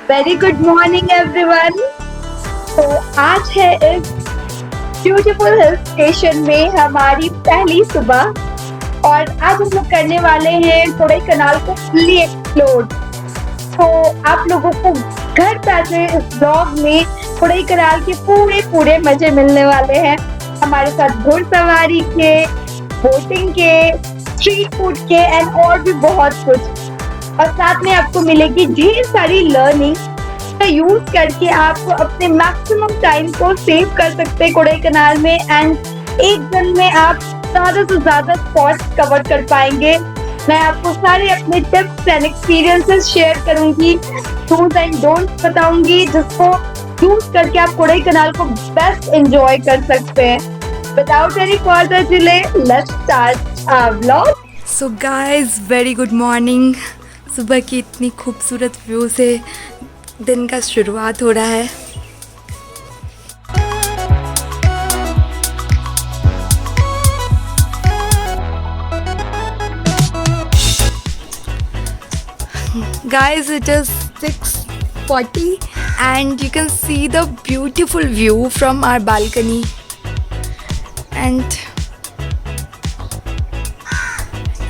Very good morning everyone. तो आज है इस ब्यूटीफुल हिल स्टेशन में हमारी पहली सुबह और आज हम लोग करने वाले हैं कोडाईकनाल को फुल्ली एक्सप्लोर। तो आप लोगों को घर बैठे इस ब्लॉग में कोडाईकनाल के पूरे मजे मिलने वाले हैं। हमारे साथ घुड़सवारी के, बोटिंग के, स्ट्रीट फूड के एंड और भी बहुत कुछ। और साथ में आपको मिलेगी ढेर सारी लर्निंग का यूज करके आप अपने मैक्सिमम टाइम को सेव कर सकते हैं कोडाईकनाल में एंड एक दिन में आप ज्यादा से ज्यादा स्पॉट्स कवर कर पाएंगे। मैं आपको सारे अपने टिप्स एंड एक्सपीरियंसेस शेयर करूंगी, डूज एंड डोंट्स बताऊंगी जिसको यूज करके आप कोडाईकनाल को बेस्ट एंजॉय कर सकते हैं। Without any further delay let's start our vlog. So guys very good morning. सुबह की इतनी खूबसूरत व्यू से दिन का शुरुआत हो रहा है। Guys, it is 6:40 and you can see the beautiful view from our balcony and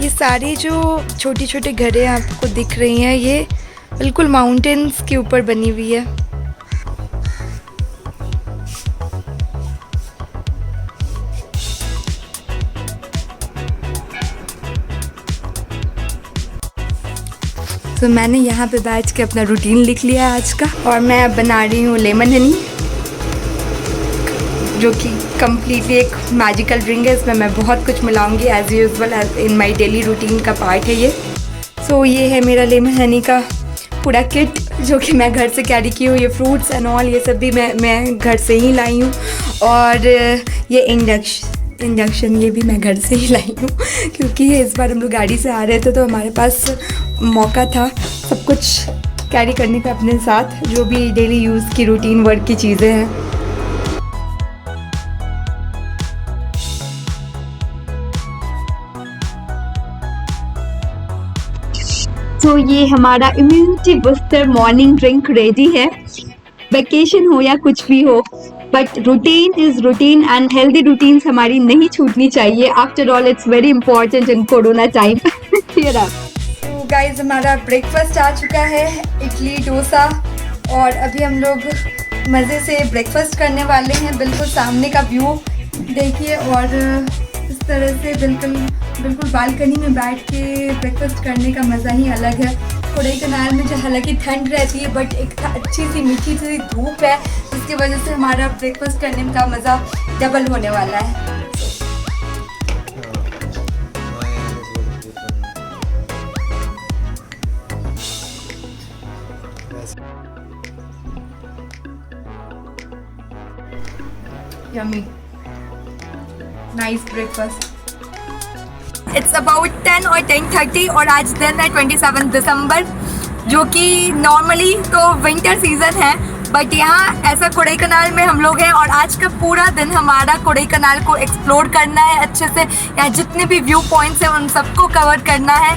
ये सारी जो छोटी छोटी घरें आपको दिख रही हैं ये बिल्कुल माउंटेन्स के ऊपर बनी हुई है। तो मैंने यहाँ पे बैठ के अपना रूटीन लिख लिया आज का और मैं अब बना रही हूँ लेमन हनी, जो कि कम्प्लीटली एक मैजिकल ड्रिंक है। इसमें मैं बहुत कुछ मिलाऊंगी as usual as in my daily routine का पार्ट है ये। सो ये है मेरा लेमन हनी का पूरा किट जो कि मैं घर से कैरी की हूँ। ये फ्रूट्स एंड ऑल ये सब भी मैं घर से ही लाई हूँ और ये इंडक्शन ये भी मैं घर से ही लाई हूँ क्योंकि इस बार हम लोग गाड़ी से आ रहे थे तो हमारे पास मौका था सब कुछ कैरी करने का अपने साथ, जो भी डेली यूज़ की रूटीन वर्क की चीज़ें हैं। तो ये हमारा immunity booster morning drink ready है। वेकेशन हो या कुछ भी हो but routine is routine and healthy routines हमारी नहीं छूटनी चाहिए। After all it's very important in corona time. तो गाइस हमारा ब्रेकफास्ट आ चुका है, इडली डोसा, और अभी हम लोग मज़े से ब्रेकफास्ट करने वाले हैं। बिल्कुल सामने का व्यू देखिए और इस तरह से बिल्कुल बालकनी में बैठ के ब्रेकफास्ट करने का मज़ा ही अलग है। कोडाईकनाल में जो हालांकि ठंड रहती है बट एक अच्छी सी मीठी सी धूप है जिसकी वजह से हमारा ब्रेकफास्ट करने का मज़ा डबल होने वाला है। Yummy nice breakfast. It's about 10 और 10:30 और आज दिन है 27 दिसंबर, जो कि नॉर्मली तो विंटर सीज़न है बट यहाँ ऐसा कोडाईकनाल में हम लोग हैं और आज का पूरा दिन हमारा कोडाईकनाल को एक्सप्लोर करना है अच्छे से। यहाँ जितने भी व्यू पॉइंट्स हैं उन सबको कवर करना है।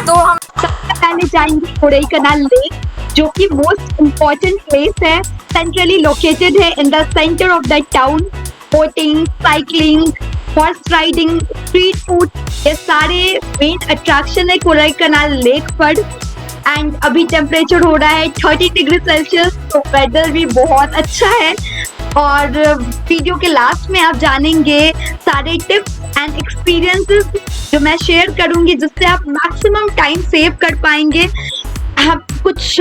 तो हम सबसे पहले जाएंगे कोडाईकनाल लेक, जो कि मोस्ट इम्पॉर्टेंट प्लेस है, सेंट्रली लोकेटेड है in the centre of the town. Boating, cycling, horse riding, street food, ये सारे मेन अट्रैक्शन है कोडाईकनाल लेक पर। एंड अभी टेम्परेचर हो रहा है 30 डिग्री सेल्सियस, तो वेदर भी बहुत अच्छा है। और वीडियो के लास्ट में आप जानेंगे सारे टिप्स एंड एक्सपीरियंसेस जो मैं शेयर करूंगी जिससे आप मैक्सिमम टाइम सेव कर पाएंगे, आप कुछ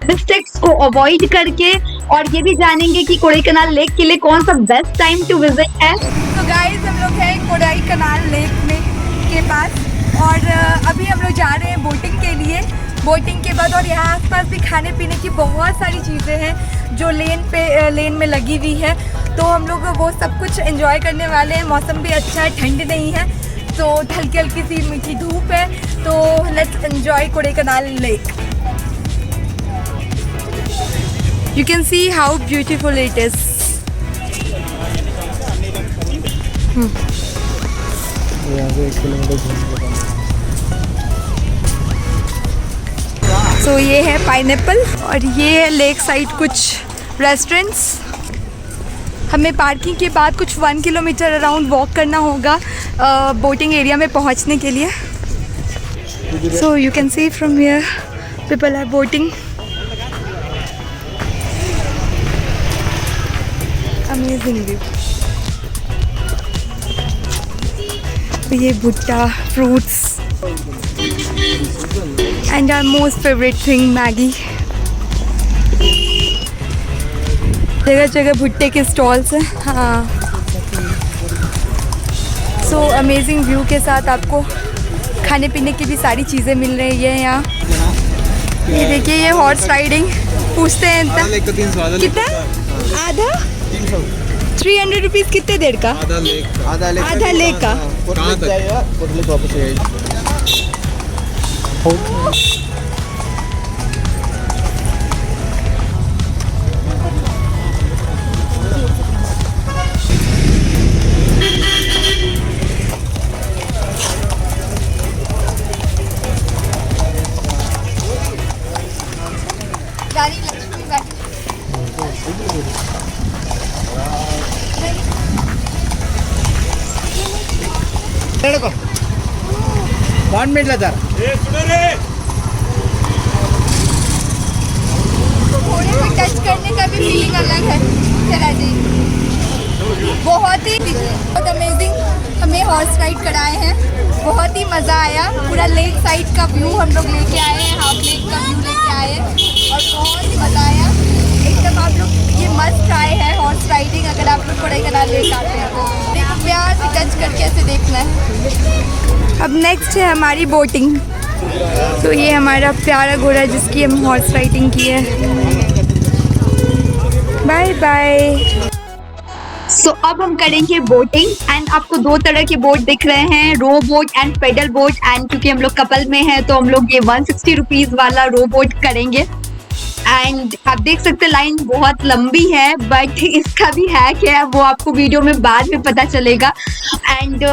मिस्टेक्स को अवॉइड करके, और ये भी जानेंगे कि कोडाईकनाल लेक के लिए कौन सा बेस्ट टाइम टू विजिट है। तो गाइस हम लोग हैं कोडाईकनाल लेक में के पास और अभी हम लोग जा रहे हैं बोटिंग के लिए। बोटिंग के बाद और यहाँ आसपास भी खाने पीने की बहुत सारी चीज़ें हैं जो लेन में लगी हुई है, तो हम लोग वो सब कुछ एंजॉय करने वाले हैं। मौसम भी अच्छा है, ठंड नहीं है, तो हल्की हल्की सी मीठी धूप है। तो let's enjoy Kodaikanal lake. You can see how beautiful it is. यहाँ से 1 किलोमीटर घूम के सो ये है पाइनएप्पल और ये है लेक साइड कुछ रेस्टोरेंट्स। हमें पार्किंग के बाद कुछ 1 किलोमीटर अराउंड वॉक करना होगा बोटिंग एरिया में पहुंचने के लिए। So you can see from here people are boating. Amazing view. ये भुट्टा fruits and our most favourite thing Maggi. जगह जगह भुट्टे के स्टॉल्स हैं। हाँ, सो अमेजिंग व्यू के साथ आपको खाने पीने की भी सारी चीज़ें मिल रही है यहाँ। ये देखिए, ये हॉर्स राइडिंग पूछते हैं इतना कितना? आधा 300 रुपीज़। कितने देर का? आधा लेक का। घोड़े पे टच करने का भी फीलिंग अलग है। चला जी, बहुत अमेजिंग। हमें हॉर्स राइड कराए हैं, बहुत ही मज़ा आया। पूरा लेक साइड का व्यू हम लोग लेके आए हैं, हाफ लेक का व्यू लेके आए हैं और बहुत ही मज़ा आया एकदम। आप लोग ये मस्ट ट्राई है हॉर्स राइडिंग, अगर आप लोग कोडाईकनाल लेक आते हैं तो। देखो, प्यार से टच करके ऐसे देखना है। अब नेक्स्ट है हमारी बोटिंग। तो ये हमारा प्यारा घोड़ा जिसकी हम हॉर्स राइडिंग की है। Bye bye. सो अब हम करेंगे बोटिंग एंड आपको 2 तरह के बोट दिख रहे हैं, row boat and pedal boat. And क्योंकि हम लोग कपल में हैं तो हम लोग ये 160 रुपीज़ वाला रो बोट करेंगे। एंड आप देख सकते हैं लाइन बहुत लंबी है, बट इसका भी है क्या वो आपको वीडियो में बाद में पता चलेगा। एंड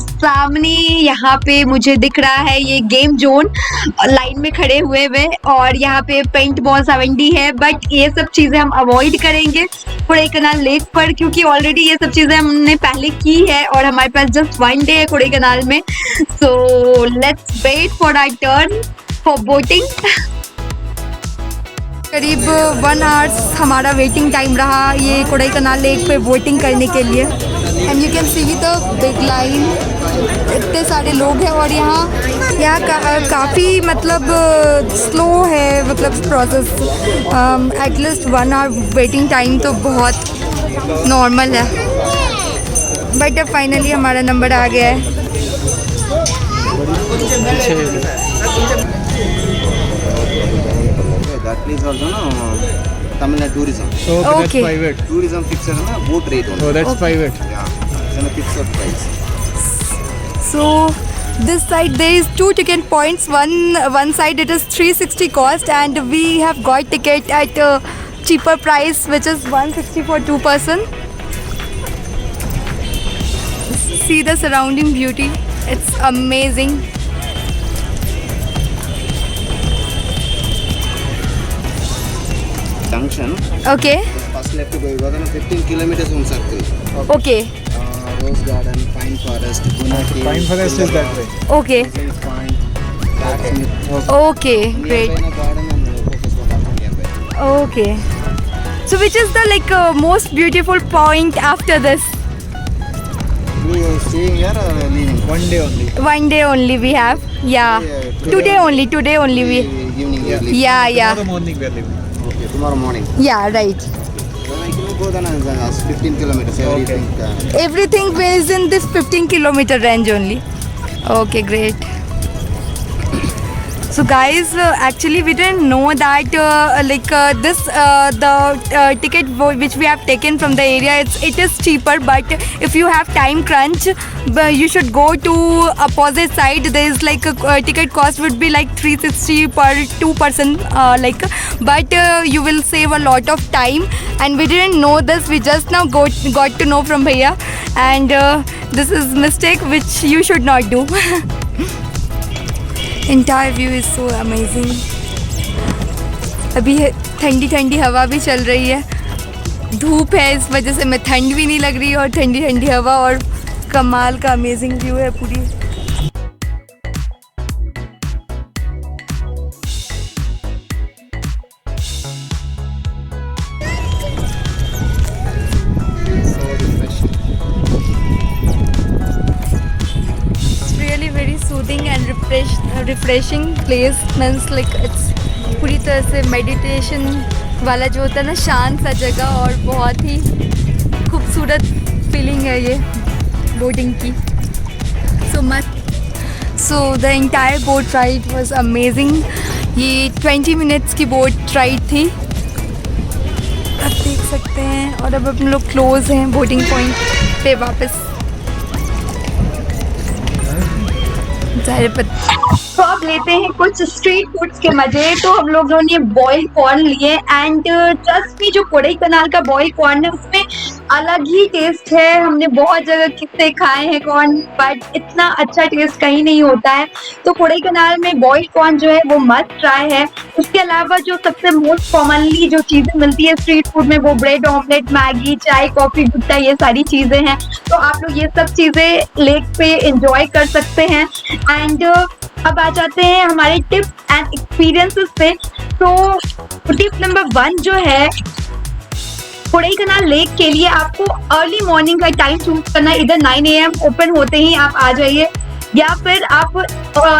सामने यहाँ पे मुझे दिख रहा है ये गेम जोन, लाइन में खड़े हुए और यहाँ पे पेंट बॉल 70 है। बट ये सब चीज़ें हम अवॉइड करेंगे कोडाईकनाल लेक पर, क्योंकि ऑलरेडी ये सब चीज़ें हमने पहले की है और हमारे पास जस्ट 1 डे है कोडाईकनाल में। So let's wait for our turn for boating. करीब 1 आवर्स हमारा वेटिंग टाइम रहा ये कोडाईकनाल लेक पे बोटिंग करने के लिए। And you can see the big line, इतने सारे लोग हैं और यहाँ काफ़ी मतलब स्लो है मतलब process. At least 1 hour waiting time तो बहुत नॉर्मल है। बट अब फाइनली हमारा नंबर आ गया है। That place also no Tamil Nadu tourism. So that's Okay. private. Tourism fixed on a boat rate only. So that's private. Yeah, it's on a fixed price. So this side there is 2 ticket points. One side it is 360 cost and we have got ticket at a cheaper price which is 160 for 2 person. See the surrounding beauty. It's amazing. Junction. Okay. First left to go. You got 15 kilometers on circle. Okay. Rose Garden, Pine Forest, Guna Cave. Pine Forest is that way. Okay. Pleasant Point, Blacksmith. Okay. Great. Nearby na garden and focus on nearby. Okay. So which is the most beautiful point after this? We are staying here or leaving? 1 day only. 1 day only we have. Yeah. Today only we. Evening we are leaving. Yeah. Tomorrow morning we are leaving. Okay, tomorrow morning. Yeah, right. When I can go then 15 kilometers. Everything. Everything is in this 15-kilometer range only. Okay, great. So guys, actually we didn't know that the ticket which we have taken from the area it is cheaper, but if you have time crunch you should go to opposite side. There is like a ticket cost would be like 360 per 2 person but you will save a lot of time, and we didn't know this. We just now got to know from Bhaiya, and this is mistake which you should not do. Entire view is so amazing. अभी ठंडी ठंडी हवा भी चल रही है, धूप है इस वजह से मैं ठंड भी नहीं लग रही और ठंडी ठंडी हवा और कमाल का अमेजिंग व्यू है पूरी। Really very soothing and refreshing place, means like it's पूरी तरह से मेडिटेशन वाला जो होता है ना, शांत सा जगह और बहुत ही खूबसूरत फीलिंग है ये बोटिंग की। So much so the entire boat ride was amazing. ये 20 मिनट्स की बोट राइड थी, आप देख सकते हैं। और अब हम लोग क्लोज हैं बोटिंग पॉइंट पे वापस। तो अब लेते हैं कुछ स्ट्रीट फूड्स के मजे। तो हम लोगों ने बॉइल्ड कॉर्न लिए एंड ट्रस्ट मी, जो कोडाईकनाल का बॉइल्ड कॉर्न है उसमें अलग ही टेस्ट है। हमने बहुत जगह कितने खाए हैं कॉर्न, बट इतना अच्छा टेस्ट कहीं नहीं होता है। तो कोडाईकनाल में बॉइल्ड कॉर्न जो है वो मस्ट ट्राई है। उसके अलावा जो सबसे मोस्ट कॉमनली जो चीज़ें मिलती है स्ट्रीट फूड में, वो ब्रेड ऑमलेट, मैगी, चाय, कॉफ़ी, गुट्टा, ये सारी चीज़ें हैं। तो आप लोग ये सब चीज़ें लेक पे इंजॉय कर सकते हैं। एंड अब आ जाते हैं हमारे टिप्स एंड एक्सपीरियंसेस पे। तो टिप नंबर 1 जो है, कोडाईकनाल लेक के लिए आपको अर्ली मॉर्निंग का टाइम चूज करना। इधर 9 AM ओपन होते ही आप आ जाइए, या फिर आप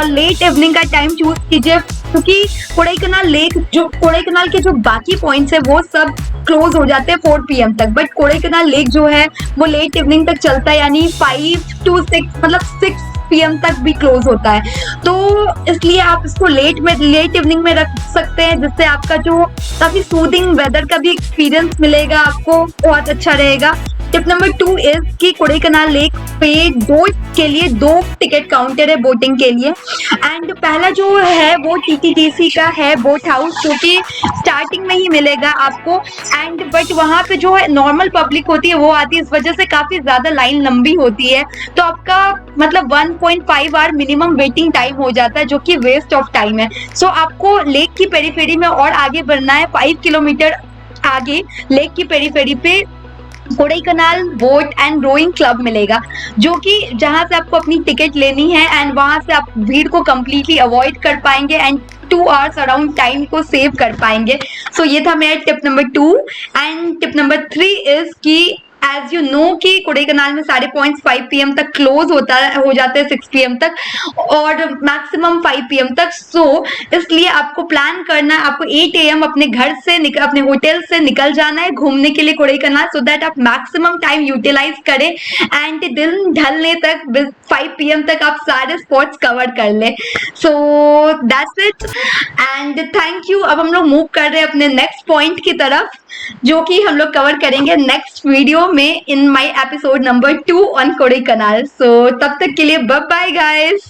लेट इवनिंग का टाइम चूज कीजिए, क्योंकि कोडाईकनाल के जो बाकी पॉइंट्स है वो सब क्लोज हो जाते हैं 4 PM तक, बट कोडाईकनाल लेक जो है वो लेट इवनिंग तक चलता है, यानी 5 to 6 मतलब 6 PM तक भी क्लोज होता है। तो इसलिए आप इसको लेट इवनिंग में रख सकते हैं, जिससे आपका जो काफ़ी सूदिंग वेदर का भी एक्सपीरियंस मिलेगा, आपको बहुत अच्छा रहेगा। टिप नंबर 2 इज कि कोडाईकनाल लेक पे बोट के लिए 2 टिकट काउंटर है बोटिंग के लिए। एंड पहला जो है वो TTDC का है बोट हाउस, जो कि स्टार्टिंग में ही मिलेगा आपको। एंड बट वहाँ पे जो है नॉर्मल पब्लिक होती है वो आती है, इस वजह से काफ़ी ज़्यादा लाइन लंबी होती है। तो आपका मतलब 1.5 आवर मिनिमम वेटिंग टाइम हो जाता है, जो कि वेस्ट ऑफ टाइम है। सो आपको लेक की पेरीफेरी में और आगे बढ़ना है, 5 किलोमीटर आगे लेक की पेरीफेरी पे Kodaikanal boat and rowing club मिलेगा, जो कि जहां से आपको अपनी टिकट लेनी है एंड वहां से आप भीड़ को कम्प्लीटली अवॉइड कर पाएंगे एंड 2 आवर्स अराउंड टाइम को सेव कर पाएंगे। सो ये था मेरा tip number 2। And tip number 3 is कि एज यू नो कि कोडाईकनाल में सारे पॉइंट्स 5 PM तक क्लोज हो जाते हैं, 6 PM तक और मैक्सिमम 5 PM तक। सो इसलिए आपको प्लान करना है, आपको 8 AM अपने घर से अपने होटल से निकल जाना है घूमने के लिए कोडाईकनाल, सो दैट आप मैक्सिमम टाइम यूटिलाइज करें एंड दिन ढलने तक 5 PM तक आप सारे स्पॉट्स कवर कर लें। So that's it and thank you. अब हम लोग मूव कर रहे हैं अपने नेक्स्ट पॉइंट की तरफ, जो कि हम लोग कवर करेंगे नेक्स्ट वीडियो में in my episode number 2 on Kodaikanal. So तब तक के लिए बाय बाय गाइस।